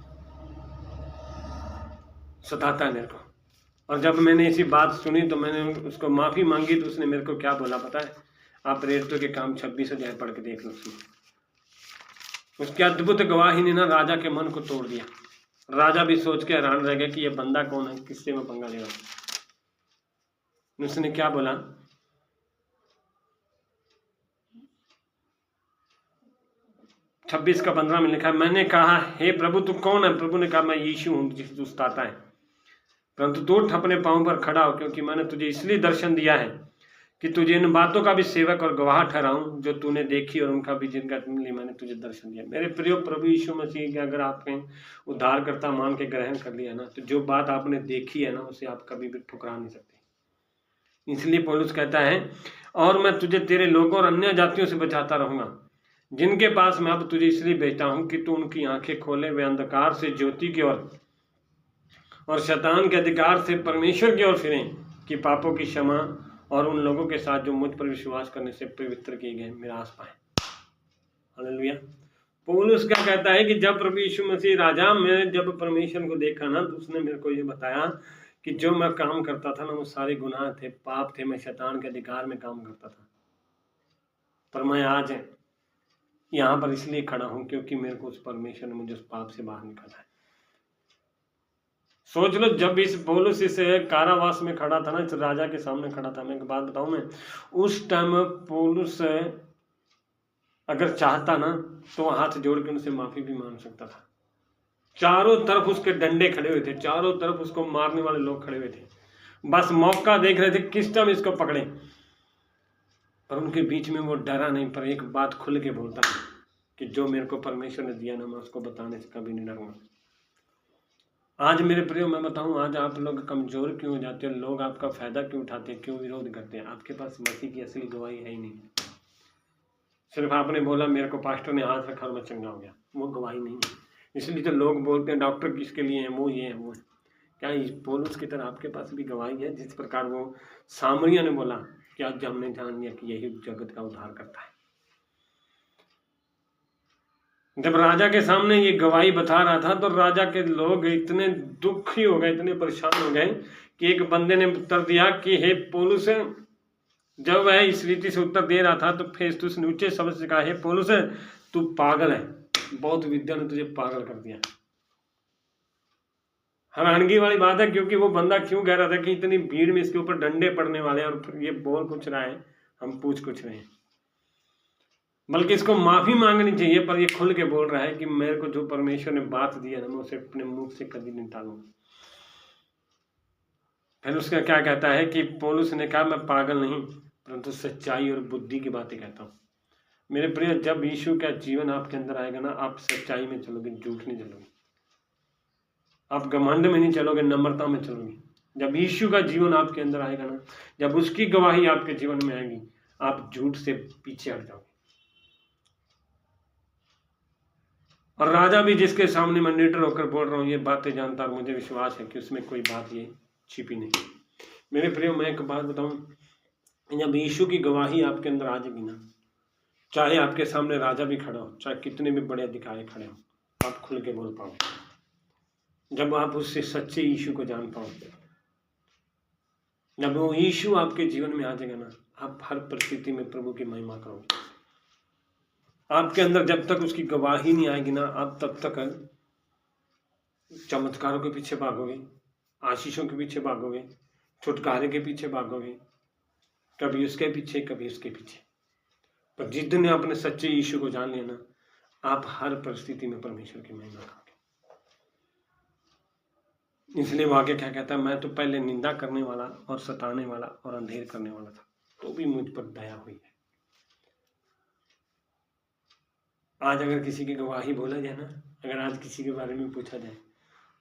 सताता है मेरे को। और जब मैंने ऐसी बात सुनी तो मैंने उसको माफी मांगी, तो उसने मेरे को क्या बोला पता है? आप प्रेरितों के काम 26 अध्याय पढ़ के देख लो। उसकी अद्भुत गवाही ने ना राजा के मन को तोड़ दिया। राजा भी सोच के हैरान रह गया कि ये बंदा कौन है, किससे में पंगा लेगा। उसने क्या बोला? 26 का 15 में लिखा है, मैंने कहा हे प्रभु तू कौन है? प्रभु ने कहा मैं यीशु हूं जिसे तू सताता है, परंतु तू उठ अपने पांव पर खड़ा हो, क्योंकि मैंने तुझे इसलिए दर्शन दिया है कि तुझे इन बातों का भी सेवक और गवाह ठहराऊं जो तूने देखी और उनका भी जिनका लिए मैंने तुझे दर्शन दिया। मेरे प्रिय, प्रभु यीशु मसीह के अगर आपने उद्धारकर्ता मान के ग्रहण कर लिया ना, तो जो बात आपने देखी है ना, उसे आप कभी भी ठुकरा नहीं सकते। इसलिए पौलुस कहता है, और मैं तुझे तेरे लोगों और अन्य जातियों से बचाता रहूंगा, जिनके पास मैं अब तुझे इसलिए भेजता हूं कि तू उनकी आंखें खोले, वे अंधकार से ज्योति की ओर और शैतान के अधिकार से परमेश्वर की ओर फिरें, कि पापों की क्षमा और उन लोगों के साथ जो मुझ पर विश्वास करने से पवित्र किए गए मिरास पाए। हालेलुया। पौलुस क्या कहता है कि जब प्रभु यीशु मसीह राजा, मैं जब परमेश्वर को देखा ना, तो उसने मेरे को ये बताया कि जो मैं काम करता था ना, वो सारे गुनाह थे, पाप थे, मैं शैतान के अधिकार में काम करता था। पर मैं आज यहाँ पर इसलिए खड़ा हूँ क्योंकि मेरे को उस परमेश्वर ने मुझे उस पाप से बाहर निकाला है। सोच लो, जब इस पौलुस इस कारावास में खड़ा था ना, इस राजा के सामने खड़ा था, मैं एक बात बताऊं, मैं उस टाइम पौलुस अगर चाहता ना तो हाथ जोड़ के उनसे माफी भी मांग सकता था। चारों तरफ उसके डंडे खड़े हुए थे, चारों तरफ उसको मारने वाले लोग खड़े हुए थे, बस मौका देख रहे थे किस टाइम इसको पकड़े। पर उनके बीच में वो डरा नहीं, पर एक बात खुल के बोलता कि जो मेरे को परमेश्वर ने दिया ना, मैं उसको बताने से कभी नहीं डरूंगा। आज मेरे प्रियो, मैं बताऊं, आज आप लोग कमजोर क्यों हो जाते हो? लोग आपका फायदा क्यों उठाते हैं, क्यों विरोध करते हैं? आपके पास मसीह की असली गवाही है ही नहीं। सिर्फ आपने बोला मेरे को पास्टर ने हाथ रखा और मैं चंगा हो गया, वो गवाही नहीं है। इसलिए तो लोग बोलते हैं डॉक्टर किसके लिए है, वो ये है वो है। क्या पौलुस की तरह आपके पास भी गवाही है? जिस प्रकार वो सामरिया ने बोला कि आज हमने जान लिया कि यही जगत का उद्धार करता है। जब राजा के सामने ये गवाही बता रहा था तो राजा के लोग इतने दुखी हो गए, इतने परेशान हो गए कि एक बंदे ने उत्तर दिया कि हे पौलुस, जब वह इस रीति से उत्तर दे रहा था तो फेस्तुस ने ऊंचे शब्द से कहा, हे पौलुस तू पागल है, बहुत विद्या ने तुझे पागल कर दिया। हैरानगी वाली बात है, क्योंकि वो बंदा क्यों कह रहा था कि इतनी भीड़ में इसके ऊपर डंडे पड़ने वाले हैं और ये बोल कुछ रहा है, हम पूछ कुछ रहे हैं। बल्कि इसको माफी मांगनी चाहिए, पर ये खुल के बोल रहा है कि मेरे को जो परमेश्वर ने बात दी है ना, मैं उसे अपने मुंह से कभी नहीं टालूंगा। फिर उसका क्या कहता है कि पौलुस ने कहा, मैं पागल नहीं परंतु सच्चाई और बुद्धि की बातें कहता हूँ। मेरे प्रिय, जब यीशु का जीवन आपके अंदर आएगा ना, आप सच्चाई में चलोगे, झूठ नहीं चलोगे, आप घमंड में नहीं चलोगे, नम्रता में चलोगे। जब यीशु का जीवन आपके अंदर आएगा ना, जब उसकी गवाही आपके जीवन में आएगी, आप झूठ से पीछे हट जाओगे। और राजा भी, जिसके सामने मैं निडर होकर बोल रहा हूँ, ये बातें जानता और मुझे विश्वास है कि उसमें कोई बात ये छिपी नहीं। मेरे प्रियो, मैं एक बात बताऊं, जब यीशु की गवाही आपके अंदर आ जाएगी ना, चाहे आपके सामने राजा भी खड़ा हो, चाहे कितने भी बड़े अधिकारी खड़े हो, आप खुल के बोल पाओगे। जब आप उससे सच्चे यीशु को जान पाओगे, जब वो यीशु आपके जीवन में आ जाएगा ना, आप हर परिस्थिति में प्रभु की महिमा करोगे। आपके अंदर जब तक उसकी गवाही नहीं आएगी ना, आप तब तक चमत्कारों के पीछे भागोगे, आशीषों के पीछे भागोगे, छुटकारे के पीछे भागोगे, कभी उसके पीछे कभी उसके पीछे। पर जिस दिन आपने सच्चे यीशु को जान लिया ना, आप हर परिस्थिति में परमेश्वर की महिमा करोगे। इसलिए वो आगे क्या कहता है, मैं तो पहले निंदा करने वाला और सताने वाला और अंधेर करने वाला था, तो भी मुझ पर दया हुई है। आज अगर किसी की गवाही बोला जाए ना, अगर आज किसी के बारे में पूछा जाए,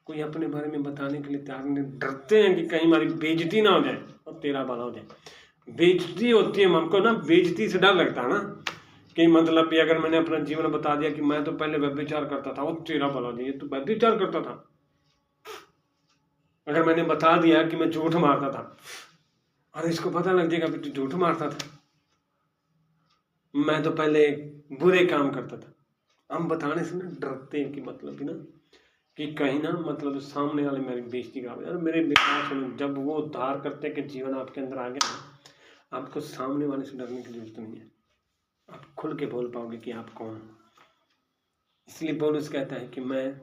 कोई अपने बारे में बताने के लिए तैयार नहीं, डरते हैं कि कहीं हमारी बेइज्जती ना हो जाए और तेरा भला हो जाए। बेइज्जती होती है, हमको ना बेइज्जती से डर लगता है ना, कि मतलब ये अगर मैंने अपना जीवन बता दिया कि मैं तो पहले व्यभिचार करता था, और तेरा भला हो जाए, तो व्यभिचार करता था। अगर मैंने बता दिया कि मैं झूठ मारता था, और इसको पता लग जाएगा कि तू झूठ मारता था, मैं तो पहले बुरे काम करता था। हम बताने से ना डरते हैं कि मतलब कि ना, कि कहीं ना मतलब सामने वाले मेरी बेइज्जती करा दे। मेरे विश्वास में जब वो उद्धार करते के जीवन आपके अंदर आ गया, आपको सामने वाले से डरने की जरूरत नहीं है, आप खुल के बोल पाओगे कि आप कौन हो। इसलिए पौलुस कहता है कि मैं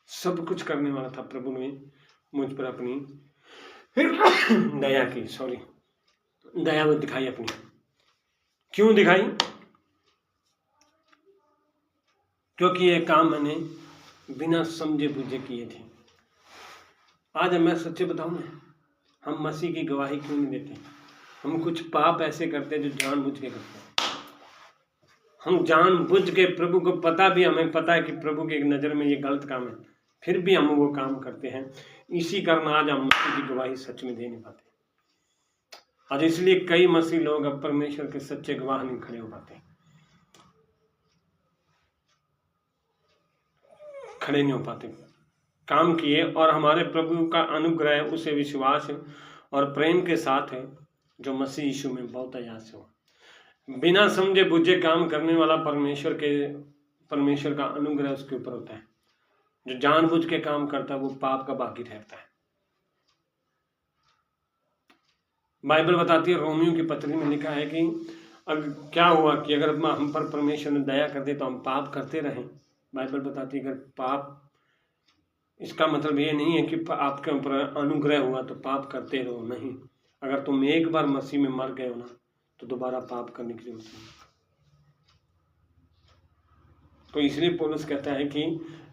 सब कुछ करने वाला था, प्रभु ने मुझ पर अपनी दया की, दया वो दिखाई अपनी। क्यों दिखाई? क्योंकि ये काम मैंने बिना समझे बुझे किए थे। आज मैं सच्चे बताऊं ना, हम मसीह की गवाही क्यों नहीं देते? हम कुछ पाप ऐसे करते हैं जो जानबूझ के करते हैं। हम जानबूझ के, प्रभु को पता भी, हमें पता है कि प्रभु की नज़र में ये गलत काम है, फिर भी हम वो काम करते हैं। इसी कारण आज हम मसीह की गवाही सच में दे नहीं पाते। और इसलिए कई मसीह लोग अब परमेश्वर के सच्चे गवाह नहीं खड़े हो पाते, खड़े नहीं हो पाते। काम किए और हमारे प्रभु का अनुग्रह उसे विश्वास और प्रेम के साथ है जो मसीह यीशु में बहुत आयास से हो। बिना समझे बुझे काम करने वाला परमेश्वर का अनुग्रह उसके ऊपर होता है। जो जानबूझ के काम करता है वो पाप का बाकी ठहरता है। बाइबल बताती है, रोमियो की पत्री में लिखा है कि अब क्या हुआ कि अगर हम पर परमेश्वर ने दया कर दे तो हम पाप करते रहें। बाइबल बताती है अगर पाप, इसका मतलब ये नहीं है कि आपके ऊपर अनुग्रह हुआ तो पाप करते रहो, नहीं। अगर तुम एक बार मसीह में मर गए हो ना, तो दोबारा पाप करने की जरूरत नहीं। तो इसलिए पौलुस कहता है कि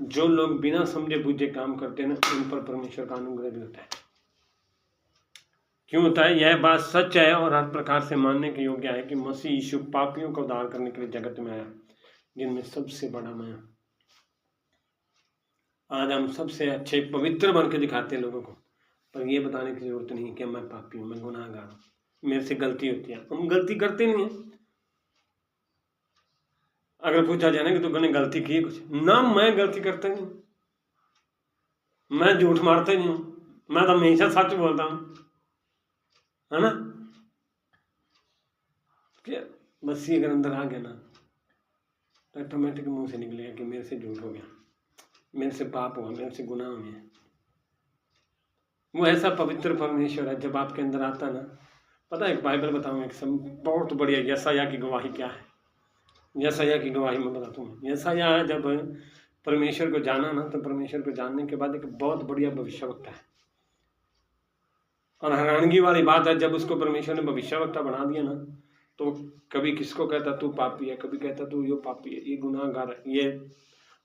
जो लोग बिना समझे बुझे काम करते हैं ना, उन पर परमेश्वर का अनुग्रह भी होता है। क्यों होता है? यह बात सच है और हर प्रकार से मानने के योग्य है कि मसीह यीशु पापियों का उद्धार करने के लिए जगत में आया, जिनमें सबसे बड़ा मैं। आज हम सबसे अच्छे पवित्र बन के दिखाते हैं लोगों को, पर यह बताने की जरूरत नहीं कि मैं पापी हूं, मैं गुनाहगार हूं, मेरे से गलती होती है। हम गलती करते नहीं है। अगर पूछा जाए ना कि तुमने गलती की है कुछ ना, मैं गलती करता नहीं, मैं झूठ मारता नहीं हूं, मैं तो हमेशा सच बोलता हूं, है ना। क्या मसीह अगर अंदर आ गया ना, तो ऑटोमेटिक मुंह से निकलेगा कि मेरे से झूठ हो गया, मेरे से पाप हुआ, मेरे से गुनाह हो गया। वो ऐसा पवित्र परमेश्वर है जब आपके अंदर आता ना। पता है, एक बाइबल बताऊंगा, एक बहुत बढ़िया यशायाह की गवाही क्या है। यशायाह की गवाही मैं बताता हूँ। यशायाह जब परमेश्वर को जाना ना, तो परमेश्वर को जानने के बाद एक बहुत बढ़िया भविष्यवक्ता है। और हैरानगी वाली बात है, जब उसको परमेश्वर ने भविष्यवक्ता बना दिया ना, तो कभी किसको कहता तू पापी है, कभी कहता तू यो पापी है, ये गुनाहगार है, ये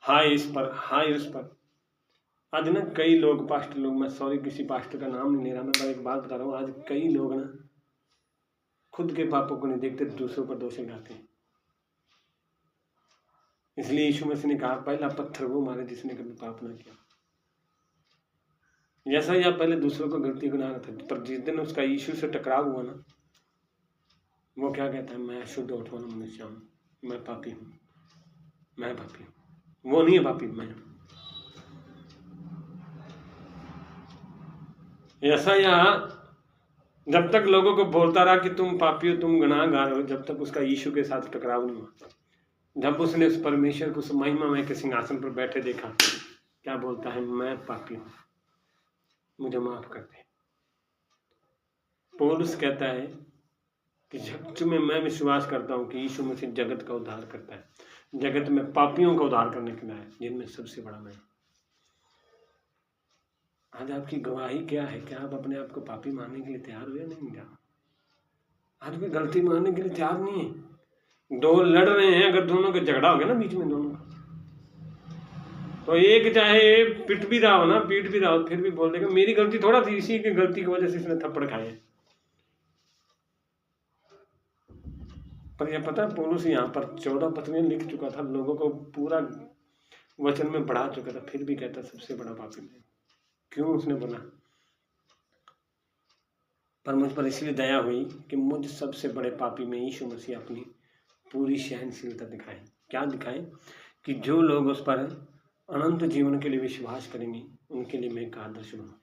हाय इस पर, हाय उस पर। आज ना कई लोग, पास्टर लोग, मैं सॉरी किसी पास्टर का नाम नहीं ले रहा, मैं एक बात बता रहा हूँ, आज कई लोग ना खुद के पापों को नहीं देखते, दूसरों पर दोष लगाते हैं। इसलिए यीशु मसीह ने कहा, पहला पत्थर वो मारे जिसने कभी पाप ना किया। जैसा ही आप पहले दूसरों को गलती गुनाह था, पर जिस दिन उसका यीशु से टकराव हुआ ना, वो क्या कहता है, मैं शुद्ध उठ वाला मनुष्य हूँ, मैं पापी हूँ, मैं पापी हूँ। वो नहीं है पापी, मैं। यशायाह जब तक लोगों को बोलता रहा कि तुम पापी हो, तुम गुनाहगार हो, जब तक उसका यीशु के साथ टकराव नहीं हुआ। जब उसने उस परमेश्वर को उस महिमामय के सिंहासन पर बैठे देखा, क्या बोलता है, मैं पापी हूं, मुझे माफ कर दे। पौलुस कहता है कि जगत में मैं विश्वास करता हूं कि यीशु मसीह जगत का उद्धार करता है, जगत में पापियों का उद्धार करने के लिए आया, जिनमें सबसे बड़ा मैं। आज आपकी गवाही क्या है? क्या आप अपने आप को पापी मानने के लिए तैयार हुए? नहीं, क्या आज कोई गलती मानने के लिए तैयार नहीं है। दो लड़ रहे हैं, अगर दोनों का झगड़ा हो गया ना बीच में दोनों का, तो एक चाहे पीट भी रहा हो, फिर भी बोल देगा मेरी गलती थोड़ा थी, इसी की गलती की वजह से इसने थप्पड़ खाए। पर यह पता है, पौलुस यहाँ पर 14 पत्रियां लिख चुका था, लोगों को पूरा वचन में बढ़ा चुका था, फिर भी कहता सबसे बड़ा पापी मैं। क्यों उसने बोला? पर मुझ पर इसलिए दया हुई कि मुझ सबसे बड़े पापी में यीशु मसीह अपनी पूरी सहनशीलता दिखाए। क्या दिखाए? कि जो लोग उस पर अनंत जीवन के लिए विश्वास करेंगे, उनके लिए मैं एक आदर्श बनूं।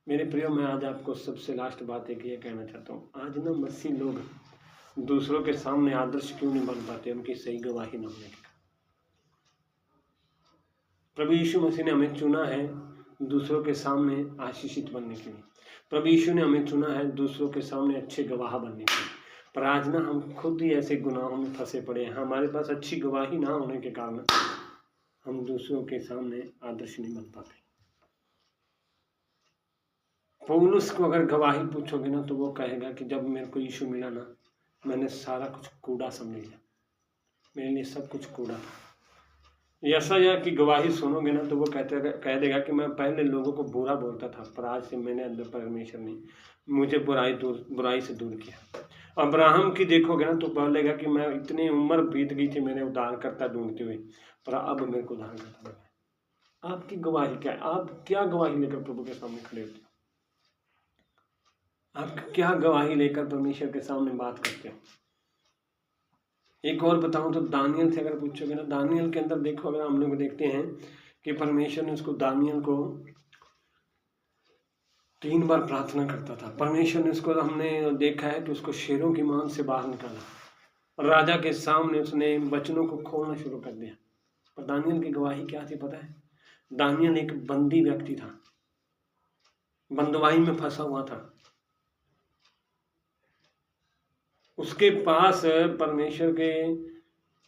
मेरे प्रियो, मैं आज आपको सबसे लास्ट बात एक ये कहना चाहता हूँ, आज ना मसीह लोग दूसरों के सामने आदर्श क्यों नहीं बन पाते? उनकी सही गवाही न होने के कारण। प्रभु यीशु मसीह ने हमें चुना है दूसरों के सामने आशीषित बनने के लिए। प्रभु यीशु ने हमें चुना है दूसरों के सामने अच्छे गवाह बनने के लिए। पर आज ना हम खुद ही ऐसे गुनाहों में फंसे पड़े हैं, हमारे पास अच्छी गवाही ना होने के कारण हम दूसरों के सामने आदर्श नहीं बन पाते। पौलुस को अगर गवाही पूछोगे ना, तो वो कहेगा कि जब मेरे को यीशु मिला ना, मैंने सारा कुछ कूड़ा समझ लिया, मेरे लिए सब कुछ कूड़ा था। यशायाह की गवाही सुनोगे ना, तो वो कह देगा कि मैं पहले लोगों को बुरा बोलता था, पर आज से मैंने अंदर परमेश्वर ने मुझे बुराई से दूर किया। अब्राहम की देखोगे ना, तो बोलेगा कि मैं इतनी उम्र बीत गई थी मैंने उद्धारकर्ता ढूंढते हुए, पर अब मेरे को उद्धारकर्ता मिला। आपकी गवाही क्या है? आप क्या गवाही लेकर प्रभु के सामने खड़े होते हो? आप क्या गवाही लेकर परमेश्वर के सामने बात करते हो? एक और बताऊं तो दानियल से अगर पूछोगे ना, दानियल के अंदर देखो, अगर हम लोग देखते हैं कि परमेश्वर ने उसको, दानियल को 3 बार प्रार्थना करता था। परमेश्वर ने उसको, हमने देखा है कि उसको शेरों की मान से बाहर निकाला और राजा के सामने उसने वचनों को खोलना शुरू कर दिया। पर दानियल की गवाही क्या थी पता है? दानियल एक बंदी व्यक्ति था, बंदवाई में फंसा हुआ था। उसके पास, परमेश्वर के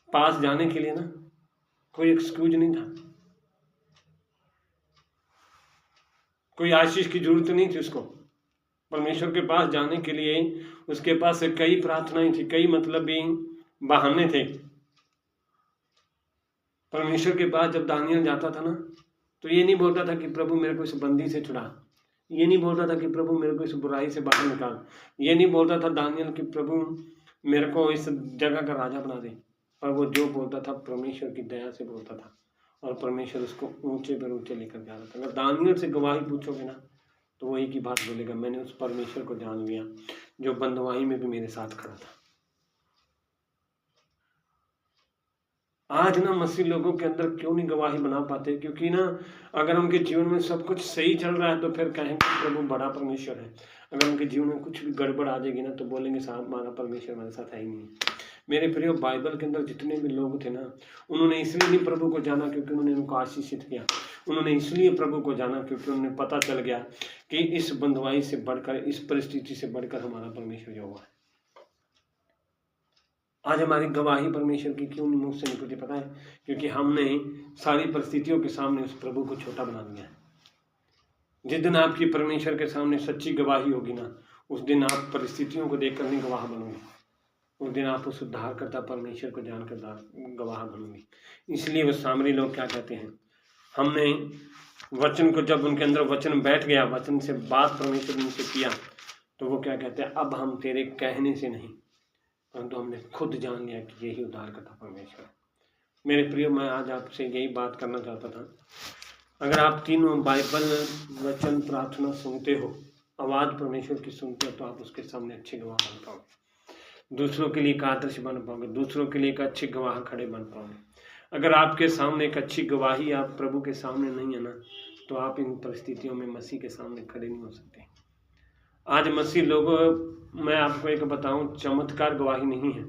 पास जाने के लिए ना कोई एक्सक्यूज नहीं था, कोई आशीष की जरूरत नहीं थी उसको। परमेश्वर के पास जाने के लिए उसके पास कई प्रार्थनाएं थी, कई मतलब भी बहाने थे। परमेश्वर के पास जब दानियल जाता था ना, तो ये नहीं बोलता था कि प्रभु मेरे को इस बंदी से छुड़ा, ये नहीं बोलता था कि प्रभु मेरे को इस बुराई से बाहर निकाल, ये नहीं बोलता था दानियल कि प्रभु मेरे को इस जगह का राजा बना दे। पर वो जो बोलता था परमेश्वर की दया से बोलता था, और परमेश्वर उसको ऊंचे पर ऊंचे लेकर जा रहा था। अगर दानियल से गवाही पूछोगे ना, तो वो एक ही बात बोलेगा, मैंने उस परमेश्वर को जान लिया जो बंदवाई में भी मेरे साथ खड़ा था। आज ना मसीह लोगों के अंदर क्यों नहीं गवाही बना पाते? क्योंकि ना अगर उनके जीवन में सब कुछ सही चल रहा है तो फिर कहेंगे प्रभु बड़ा परमेश्वर है। अगर उनके जीवन में कुछ भी गड़बड़ आ जाएगी ना, तो बोलेंगे साहब हमारा परमेश्वर हमारे साथ है ही नहीं। मेरे प्रिय, बाइबल के अंदर जितने भी लोग थे ना, उन्होंने इसलिए नहीं प्रभु को जाना क्योंकि उन्होंने उनको आशीषित किया, उन्होंने इसलिए प्रभु को जाना क्योंकि उन्हें पता चल गया कि इस बंधुआई से बढ़कर, इस परिस्थिति से बढ़कर हमारा परमेश्वर जो हुआ है। आज हमारी गवाही परमेश्वर की क्यों मुंह से निकलती पता है? क्योंकि हमने सारी परिस्थितियों के सामने उस प्रभु को छोटा बना दिया है। जिस दिन आपकी परमेश्वर के सामने सच्ची गवाही होगी ना, उस दिन आप परिस्थितियों को देखकर नहीं गवाह बनोगे, उस दिन आप उस उद्धारकर्ता परमेश्वर को जानकर गवाह बनोगे। इसलिए वो सामरी लोग क्या कहते हैं, हमने वचन को, जब उनके अंदर वचन बैठ गया, वचन से बात परमेश्वर ने उनसे किया, तो वो क्या कहते हैं, अब हम तेरे कहने से नहीं परंतु हमने खुद जान लिया कि यही उद्धारकर्ता परमेश्वर है। मेरे प्रियो, मैं आज आपसे यही बात करना चाहता था। अगर आप तीनों बाइबल, वचन, प्रार्थना सुनते हो, आवाज़ परमेश्वर की सुनते हो, तो आप उसके सामने अच्छे गवाह बन पाओगे, दूसरों के लिए एक आदर्श बन पाओगे, दूसरों के लिए एक अच्छे गवाह खड़े बन पाओगे। अगर आपके सामने एक अच्छी गवाही आप प्रभु के सामने नहीं है ना, तो आप इन परिस्थितियों में मसीह के सामने खड़े नहीं हो सकते। आज मसीह लोग, मैं आपको एक बताऊं, चमत्कार गवाही नहीं है।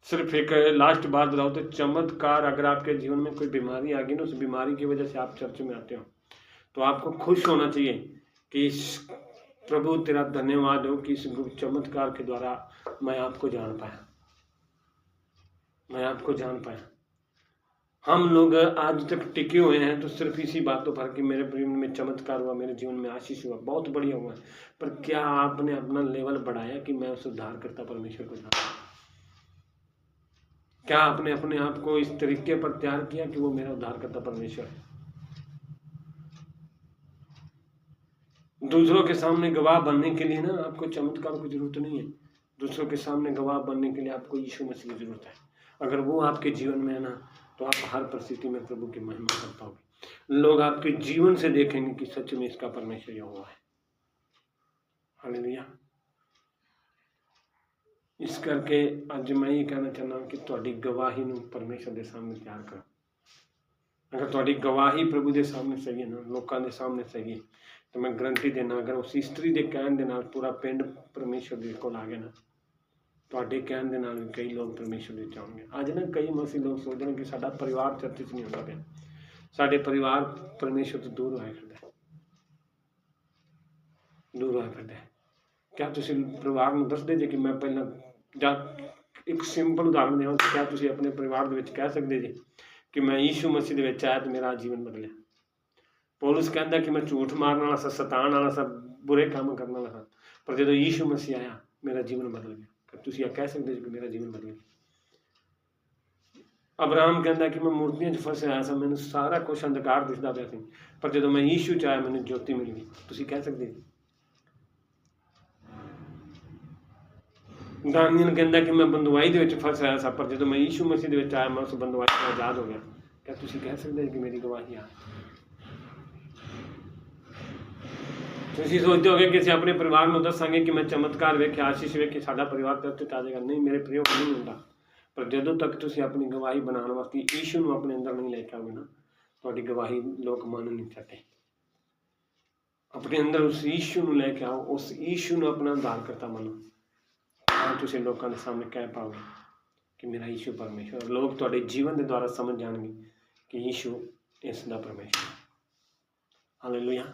सिर्फ एक लास्ट बात बताओ तो चमत्कार, अगर आपके जीवन में कोई बीमारी आ गई ना, उस बीमारी की वजह से आप चर्च में आते हो तो आपको खुश होना चाहिए कि प्रभु तेरा धन्यवाद हो कि इस चमत्कार के द्वारा मैं आपको जान पाया, मैं आपको जान पाया। हम लोग आज तक टिके हुए हैं तो सिर्फ इसी बातों पर कि मेरे जीवन में चमत्कार हुआ, मेरे जीवन में आशीष हुआ, बहुत बढ़िया हुआ। पर क्या आपने अपना लेवल बढ़ाया कि मैं उस उद्धारकर्ता परमेश्वर को जानता हूं? क्या आपने अपने आप को इस तरीके पर तैयार किया कि वो मेरा उद्धारकर्ता परमेश्वर है? दूसरों के सामने गवाह बनने के लिए ना आपको चमत्कार की जरूरत नहीं है। दूसरों के सामने गवाह बनने के लिए आपको यीशु मसीह की जरूरत है। अगर वो आपके जीवन में है ना, तो आप हर परिस्थिति में प्रभु की महिमा कर पाओगे। लोग आपके जीवन से देखेंगे कि सच में इसका परमेश्वर यहोवा है। हालेलुया। इस करके आज मैं ये कहना चाहता हूँ कि ਤੁਹਾਡੀ गवाही ਨੂੰ परमेश्वर के सामने तैयार करो। अगर ਤੁਹਾਡੀ गवाही प्रभु के सामने सही है ना, लोगों के सामने सही है, तो मैं गारंटी देना, अगर उस स्त्री के कहने के नाल पूरा पिंड परमेश्वर के कोल आ गया ना, ਤੁਹਾਡੇ ਕਹਿਣ ਦੇ ਨਾਲ ਵੀ ਕਈ ਲੋਕ ਪਰਮੇਸ਼ਰ ਦੇ ਚਾਹੁੰਗੇ। ਅੱਜ ਨਾ ਕਈ ਮਸੀਹ ਲੋਕ ਸੋਚਦੇ ਨੇ ਕਿ ਸਾਡਾ ਪਰਿਵਾਰ ਚਰਚ 'ਚ ਨਹੀਂ ਹੁੰਦਾ ਪਿਆ, ਸਾਡੇ ਪਰਿਵਾਰ ਪਰਮੇਸ਼ਰ ਤੋਂ ਦੂਰ ਹੋਇਆ ਫਿਰਦਾ, ਦੂਰ ਹੋਇਆ ਫਿਰਦਾ। क्या ਤੁਸੀਂ ਪਰਿਵਾਰ ਨੂੰ ਦੱਸਦੇ ਜੇ ਕਿ ਮੈਂ ਪਹਿਲਾਂ, ਜਾਂ ਇੱਕ ਸਿੰਪਲ ਉਦਾਹਰਨ ਦੇਵਾਂ, क्या ਤੁਸੀਂ ਆਪਣੇ ਪਰਿਵਾਰ ਦੇ ਵਿੱਚ ਕਹਿ ਸਕਦੇ ਜੇ ਕਿ ਮੈਂ ਯੀਸ਼ੂ ਮਸੀਹ ਦੇ ਵਿੱਚ ਆਇਆ ਤੇ ਮੇਰਾ ਜੀਵਨ ਬਦਲਿਆ? ਪੌਲਸ ਕਹਿੰਦਾ ਕਿ ਮੈਂ ਝੂਠ ਮਾਰਨ ਵਾਲਾ ਸਾਂ, ਸਤਾਨ ਵਾਲਾ ਸਾਂ, ਬੁਰੇ ਕੰਮ ਕਰਨ ਵਾਲਾ ਸਾਂ, ਪਰ ਜਦੋਂ ਯੀਸ਼ੂ ਮਸੀਹ ਆਇਆ ਮੇਰਾ ਜੀਵਨ ਬਦਲ ਗਿਆ। ਤੁਸੀਂ ਇਹ ਕਹਿ ਸਕਦੇ ਹੋ ਕਿ ਮੇਰਾ ਜੀਵਨ ਬਦਲ ਗਿਆ? ਅਬਰਾਹਮ ਕਹਿੰਦਾ ਕਿ ਮੈਂ ਮੂਰਤੀਆਂ 'ਚ ਫਸਿਆ ਹੋਇਆ ਸਾਂ, ਮੈਨੂੰ ਸਾਰਾ ਕੁਛ ਅੰਧਕਾਰ ਦਿਸਦਾ ਪਿਆ ਸੀ, ਪਰ ਜਦੋਂ ਮੈਂ ਯੀਸ਼ੂ 'ਚ ਆਇਆ ਮੈਨੂੰ ਜੋਤੀ ਮਿਲ ਗਈ। ਤੁਸੀਂ ਕਹਿ ਸਕਦੇ ਹੋ? दानियल कहता कि मैं बंदुआई ਦੇ ਵਿੱਚ ਫਸਿਆ ਹੋਇਆ ਸਾਂ, ਪਰ ਜਦੋਂ ਮੈਂ ਯੀਸ਼ੂ ਮਸੀਹ ਦੇ ਵਿੱਚ ਆਇਆ ਮੈਂ ਉਸ ਬੰਦੁਆਈ ਤੋਂ ਆਜ਼ਾਦ ਹੋ ਗਿਆ। क्या ਤੁਸੀਂ ਕਹਿ ਸਕਦੇ ਹੋ ਕਿ ਮੇਰੀ ਗਵਾਹੀ ਆ? ਤੁਸੀਂ ਸੋਚਦੇ ਹੋਗੇ ਕਿ ਅਸੀਂ ਆਪਣੇ ਪਰਿਵਾਰ ਨੂੰ ਦੱਸਾਂਗੇ ਕਿ ਮੈਂ ਚਮਤਕਾਰ ਵੇਖਿਆ, ਆਸ਼ੀਸ਼ ਵੇਖੀ, ਸਾਡਾ ਪਰਿਵਾਰ ਚਰਚ 'ਚ ਆ ਜਾਏਗਾ। ਨਹੀਂ, ਮੇਰੇ ਪ੍ਰਯੋਗ ਨਹੀਂ ਹੁੰਦਾ। ਪਰ ਜਦੋਂ ਤੱਕ ਤੁਸੀਂ ਆਪਣੀ ਗਵਾਹੀ ਬਣਾਉਣ ਵਾਸਤੇ ਯੀਸ਼ੂ ਨੂੰ ਆਪਣੇ ਅੰਦਰ ਨਹੀਂ ਲੈ ਕੇ ਆਓਗੇ ਨਾ, ਤੁਹਾਡੀ ਗਵਾਹੀ ਲੋਕ ਮੰਨ ਨਹੀਂ ਸਕਦੇ। ਆਪਣੇ ਅੰਦਰ ਉਸ ਯੀਸ਼ੂ ਨੂੰ ਲੈ ਕੇ ਆਓ, ਉਸ ਯੀਸ਼ੂ ਨੂੰ ਆਪਣਾ ਉद्धारकर्ता ਮੰਨੋ, ਤਾਂ ਤੁਸੀਂ ਲੋਕਾਂ ਦੇ ਸਾਹਮਣੇ ਕਹਿ ਪਾਓਗੇ ਕਿ ਮੇਰਾ ਯੀਸ਼ੂ ਪਰਮੇਸ਼ਵਰ। ਲੋਕ ਤੁਹਾਡੇ ਜੀਵਨ ਦੇ ਦੁਆਰਾ ਸਮਝ ਜਾਣਗੇ ਕਿ ਯੀਸ਼ੂ ਇਸ ਦਾ ਪਰਮੇਸ਼ਵਰ। ਹਾਲੇਲੂਇਆ।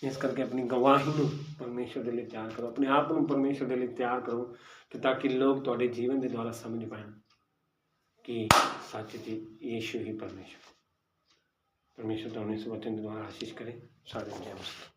ਇਸ ਕਰਕੇ ਆਪਣੀ ਗਵਾਹੀ ਨੂੰ ਪਰਮੇਸ਼ਵਰ ਦੇ ਲਈ ਤਿਆਰ ਕਰੋ, ਆਪਣੇ ਆਪ ਨੂੰ ਪਰਮੇਸ਼ਵਰ ਦੇ ਲਈ ਤਿਆਰ ਕਰੋ, ਕਿ ਤਾਂ ਕਿ ਲੋਕ ਤੁਹਾਡੇ ਜੀਵਨ ਦੇ ਦੁਆਰਾ ਸਮਝ ਪਾਣ ਕਿ ਸੱਚ 'ਚ ਯੀਸ਼ੂ ਹੀ ਪਰਮੇਸ਼ਵਰ। ਪਰਮੇਸ਼ਵਰ ਤੁਹਾਨੂੰ ਇਸ ਵਚਨ ਦੇ ਦੁਆਰਾ ਆਸ਼ੀਸ਼ ਕਰੇ। ਸਾਰੇ ਜੈ ਮਸੀਹ।